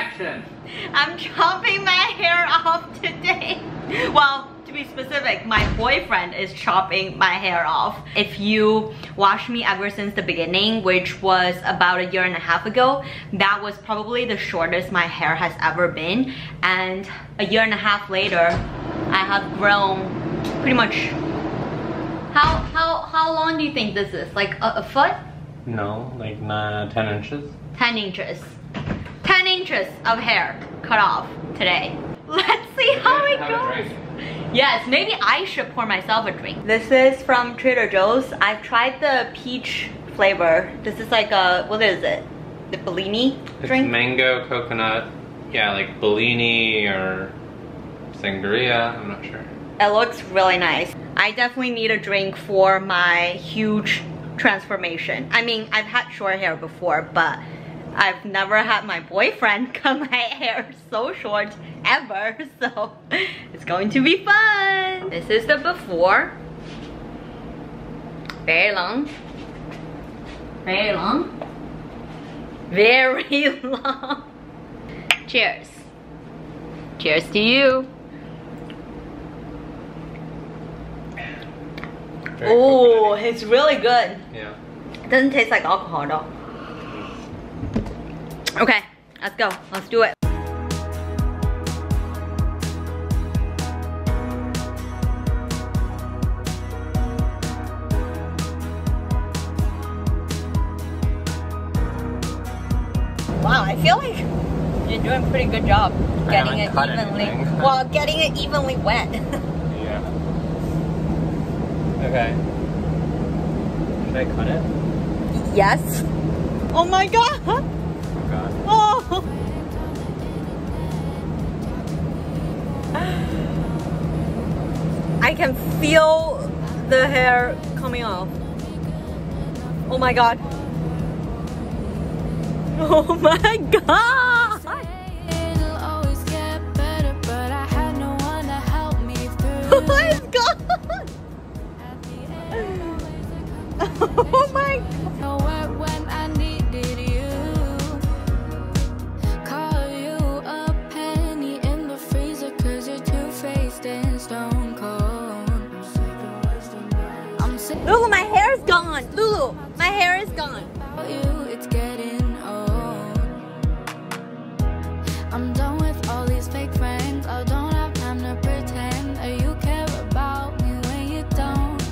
action. I'm chopping my hair off today. Well, to be specific, my boyfriend is chopping my hair off. If you watched me ever since the beginning, which was about 1.5 years ago, that was probably the shortest my hair has ever been. And 1.5 years later, I have grown pretty much. How long do you think this is? Like a foot? No, like 10 inches. 10 inches. 10 inches of hair cut off today. Let's see how it goes. Yes, maybe I should pour myself a drink. This is from Trader Joe's. I've tried the peach flavor. This is like a, what is it? The Bellini drink? It's mango, coconut. Yeah, like Bellini or sangria, I'm not sure. It looks really nice. I definitely need a drink for my huge transformation. I mean, I've had short hair before, but I've never had my boyfriend cut my hair so short ever, so it's going to be fun. This is the before. Very long. Very long. Very long. Cheers. Cheers to you. Oh, it's really good. Yeah. It doesn't taste like alcohol though. Okay, let's go. Let's do it. Wow, I feel like you're doing a pretty good job getting it evenly. Well, getting it evenly wet. Yeah. Okay. Should I cut it? Yes. Oh my god. Oh god. Oh. I can feel the hair coming off. Oh my god. Oh my god. It'll always get better, but I had no one to help me through. Oh my god. Oh my god. Nowhere when I needed you. Call you a penny in the freezer, 'cause you're two-faced and stone cold. I'm sick Lulu, my hair is gone. Lulu, my hair is gone. of you, it's getting old. I'm done with all these fake friends. I don't have time to pretend that you care about me when you don't.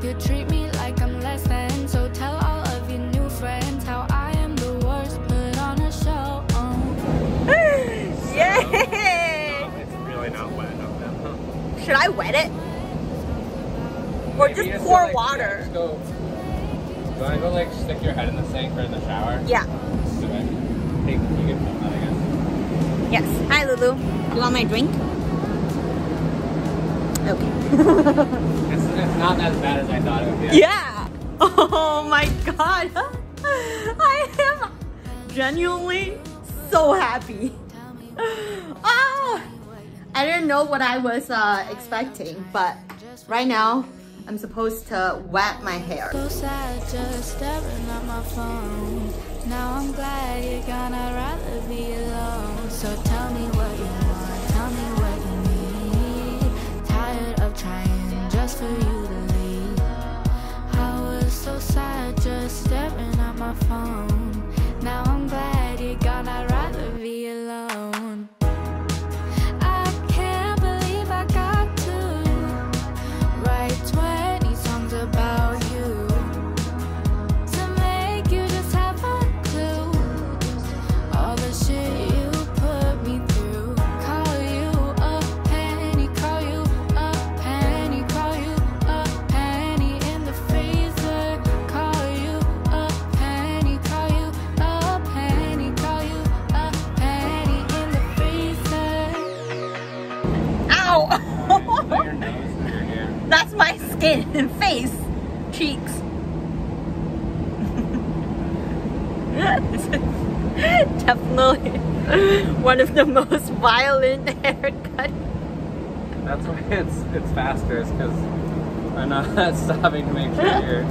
You treat me like I'm less than, so tell all of your new friends how I am the worst. Put on a show. Yay! It's really not wet enough now. Should I wet it? Or Maybe just go, pour like, water? Just go. You wanna go like stick your head in the sink or in the shower? Yeah. Okay. Hey, you can film that, I guess. Yes. Hi, Lulu. You want my drink? Okay. It's not as bad as I thought it would be. Yeah. Oh my god. I am genuinely so happy. Oh, I didn't know what I was expecting, but right now I'm supposed to wet my hair. So sad just staring at my phone. Now I'm glad you're gone, I'd rather be alone. So tell me what you want, tell me what you need. Tired of trying just for you to leave. I was so sad just staring at my phone. Now I'm glad you're gone, I'd rather be alone. I can't believe I got to write 20 songs about you, to make you just have a clue all the shit you put me through. Call you a penny, call you a penny, call you a penny in the freezer. Call you a penny, call you a penny, call you a penny in the freezer. Ow! Put your nose through your hair. That's my skin and face, cheeks. Definitely one of the most violent haircuts. That's why it's faster, is because I'm not stopping to make sure you're...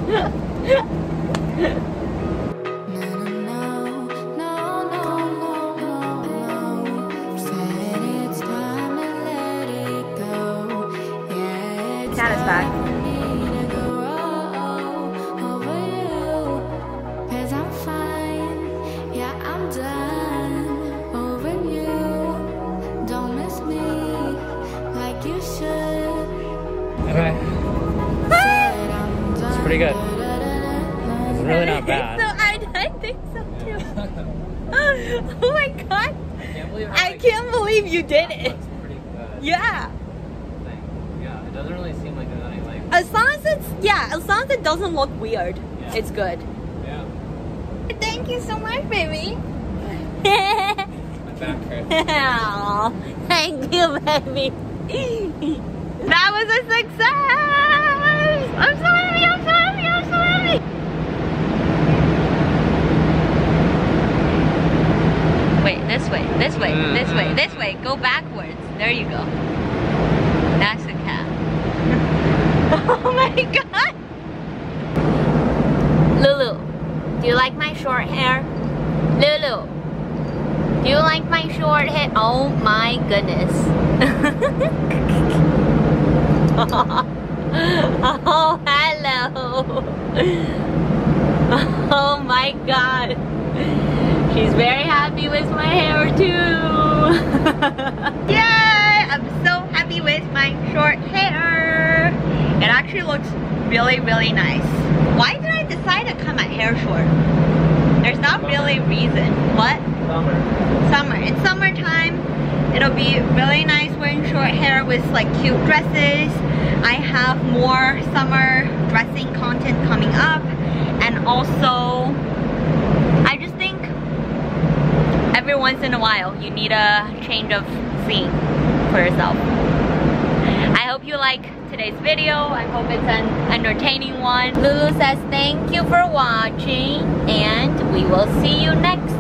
I'm done over you. Don't miss me like you should. Okay. Said I'm done. It's pretty good. It's really not bad. I think so too. Oh my god. I can't believe you did it. Looks pretty good. Yeah. Yeah, it doesn't really seem like there's any like. As long as it doesn't look weird, Yeah. it's good. Yeah. Thank you so much, baby. My back hurts. Aw, thank you, baby. That was a success! I'm so happy, I'm so happy, I'm so happy! Wait, this way, this way, this way, this way. Go backwards. There you go. That's the cat. Oh my god! Lulu, do you like my short hair? Lulu, do you like my short hair? Oh my goodness. Oh, hello. Oh my god. She's very happy with my hair too. Yay! I'm so happy with my short hair. It actually looks really, really nice. Why did I decide to cut my hair short? There's not really a reason. What? Summer. It's summertime. It'll be really nice wearing short hair with like cute dresses. I have more summer dressing content coming up. And also, I just think every once in a while you need a change of scene for yourself. I hope you like today's video. I hope it's an entertaining one. Lulu says thank you for watching and we will see you next